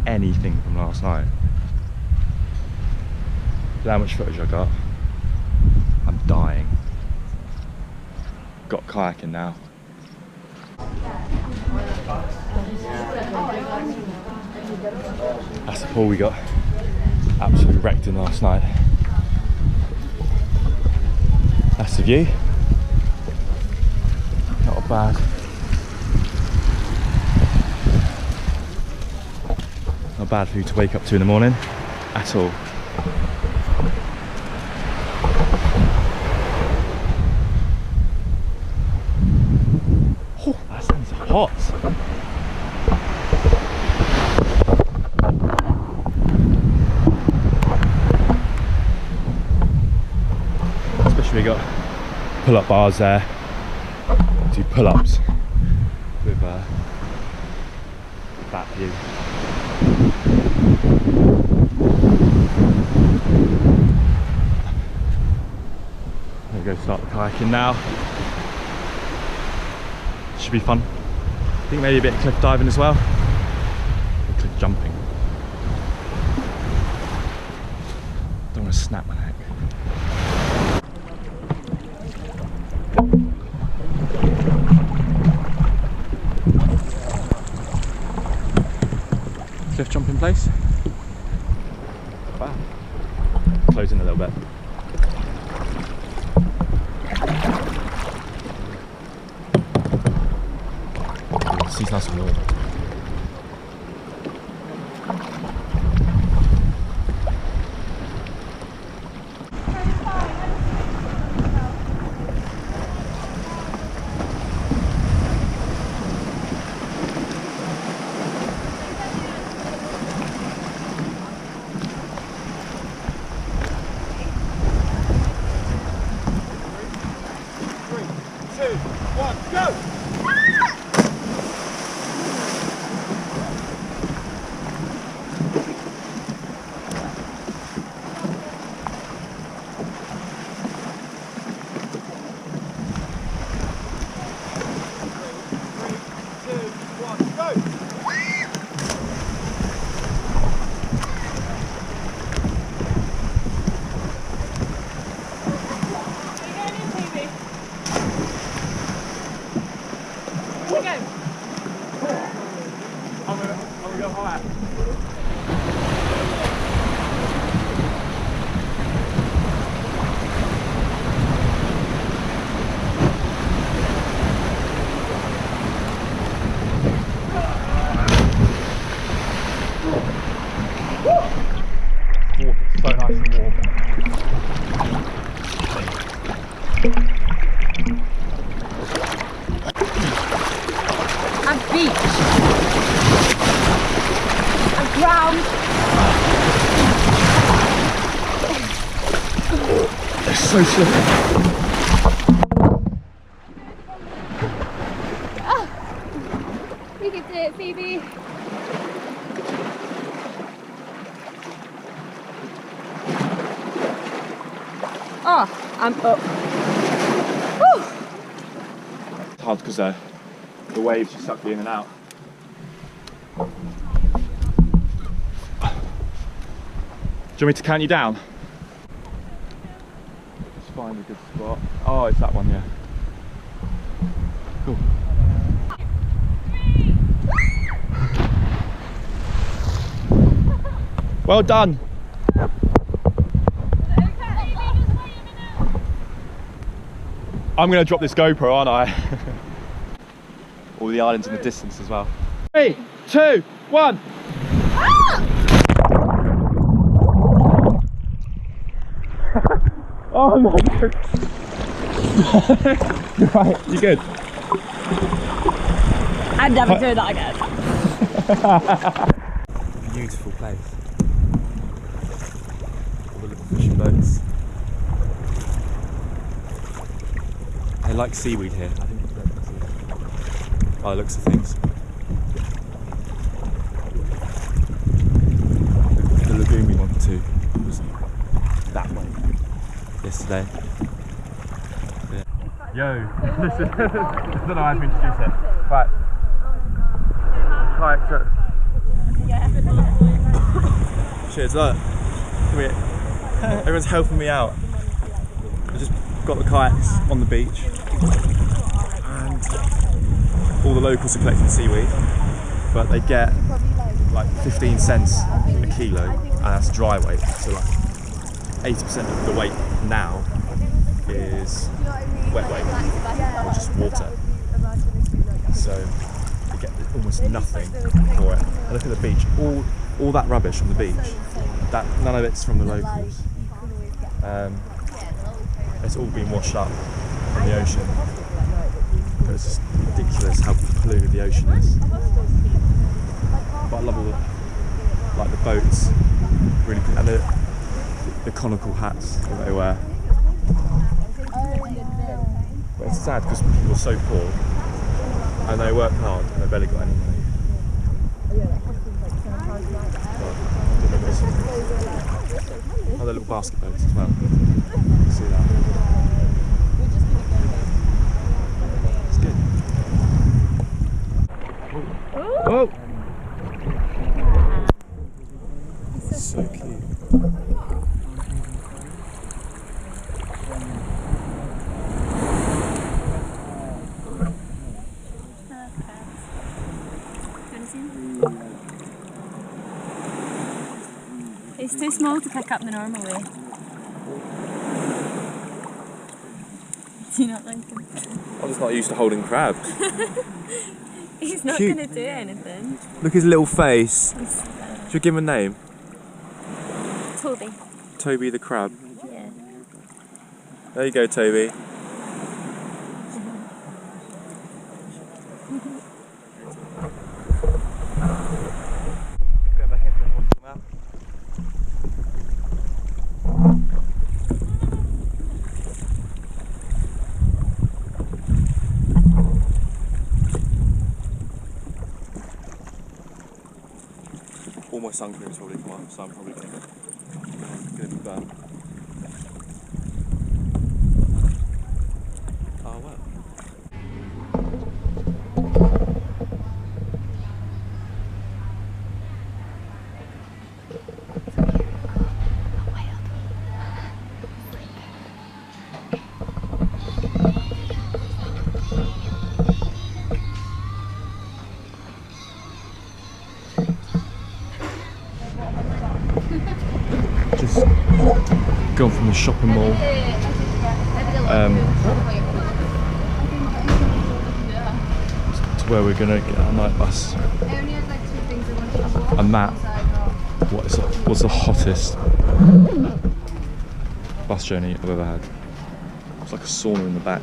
anything from last night. Look how much footage I got. I'm dying. Got kayaking now. That's the pool we got absolutely wrecked in last night. That's the view. Not bad. Not bad for you to wake up to in the morning at all. Oh, that sounds hot. Especially we got pull-up bars there. Do pull-ups with that view. I'm gonna go start the kayaking now. Should be fun. I think maybe a bit of cliff diving as well. Or cliff jumping. Don't want to snap my neck. Cliff jumping place. Wow. Closing a little bit. Sea's nice and warm. So nice and warm. And beach. And ground. It's so slippery. Oh, you can do it, Phoebe. Oh, I'm up. Whew. It's hard because the waves just suck you in and out. Do you want me to count you down? Just find a good spot. Oh, it's that one, yeah. Cool. Well done. I'm going to drop this GoPro, aren't I? All the islands in the distance as well. 3, 2, 1. Oh my god. You're right, you good? I'm never doing that again. Beautiful place. All the little fishing boats. They like seaweed here. I think it's very seaweed. By the looks of things. The lagoon we went to was that way yesterday. Yeah. Yo, listen, I don't know how to introduce it. Right. Right, so. Cheers, look. Come here. Everyone's helping me out. I just got the kayaks on the beach. And all the locals are collecting seaweed. But they get like 15 cents a kilo, and that's dry weight. So like 80% of the weight now is wet weight, or just water. So you get almost nothing for it. And look at the beach, all that rubbish on the beach, none of it's from the locals. It's all been washed up in the ocean. But it's just ridiculous how polluted the ocean is. But I love all the boats, really, and the conical hats that they wear. But it's sad because people are so poor and they work hard and they barely got any money. Oh, they're little basket boats as well. You can see that. It's good. Oh! So cute. It's too small to pick up the normal way. Do you not like him? I'm just not used to holding crabs. He's not going to do anything. Look at his little face. Should we give him a name? Toby. Toby the crab. Yeah. There you go, Toby. All my sun cream has probably come up, so I'm probably going to be burnt. Oh well. Just gone from the shopping mall to where we're going to get our night bus. And that, was the hottest bus journey I've ever had. It's like a sauna in the back.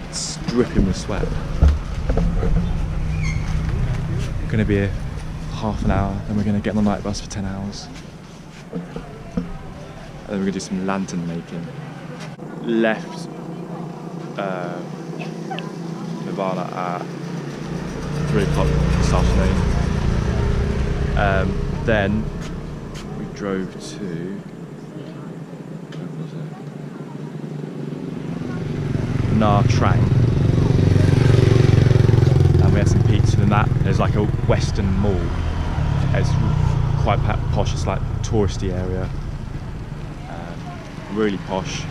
It's dripping with sweat. We're going to be here half an hour, then we're going to get on the night bus for 10 hours. And then we're going to do some lantern making. Left Nirvana at 3 o'clock this afternoon. Then we drove to, where was it? Nha Trang. And we had some pizza and that. There's like a western mall. It's quite posh, it's like a touristy area. Really posh.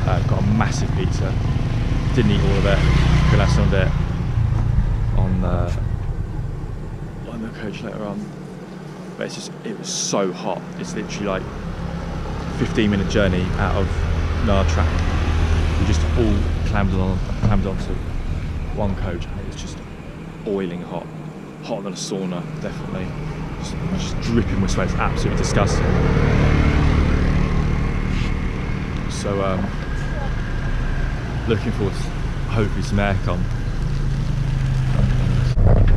Got a massive pizza. Didn't eat all of it. Gonna have some of it on the coach later on. But it was so hot. It's literally like a 15-minute journey out of Nha Trang. We just all clammed onto one coach, and it was just oiling hot. Hotter than a sauna, definitely. Just dripping with sweat. It's absolutely disgusting. So looking forward to hopefully some aircon.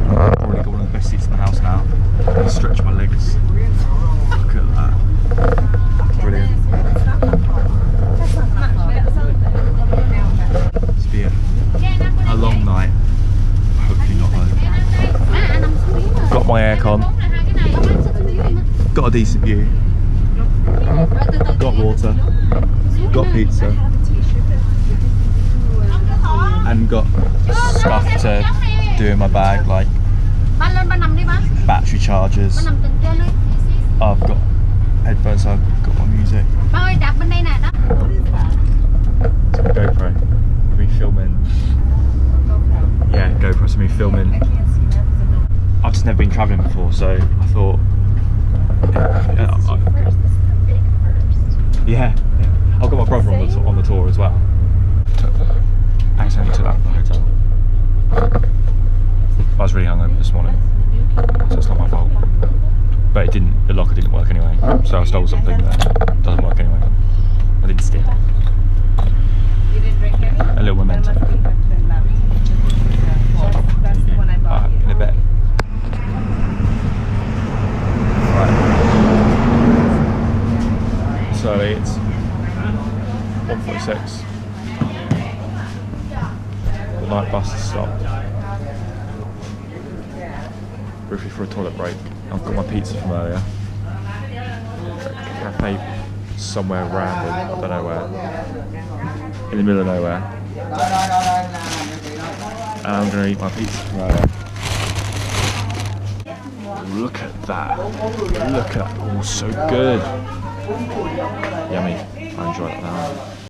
I've already got one of the best seats in the house now. I stretch my legs. Look at that. Brilliant. It's been a long night. Hopefully not though. Got my aircon. Got a decent view. Got water. Got pizza. And got stuff to do in my bag, like battery chargers, I've got headphones, so I've got my music. Ơi, đặt bên đây nè, đó. It's my GoPro. I've been filming. Yeah, GoPro. So I've been filming. I've just never been travelling before, so I thought. Yeah, I've got my brother on the tour as well. Accidentally took that at the hotel. I was really hungover this morning, so it's not my fault. But it didn't. The locker didn't work anyway, so I stole something that doesn't work anyway. I didn't steal it. You didn't drink any? A little memento. That's the one I bought you. In a bit. Right. So it's 1:46. The night bus has stopped. Briefly for a toilet break. I've got my pizza from earlier. Cafe somewhere random, I don't know where. In the middle of nowhere. And I'm going to eat my pizza from earlier. Look at that. Look at that. Oh, so good. Yummy. I enjoy it now.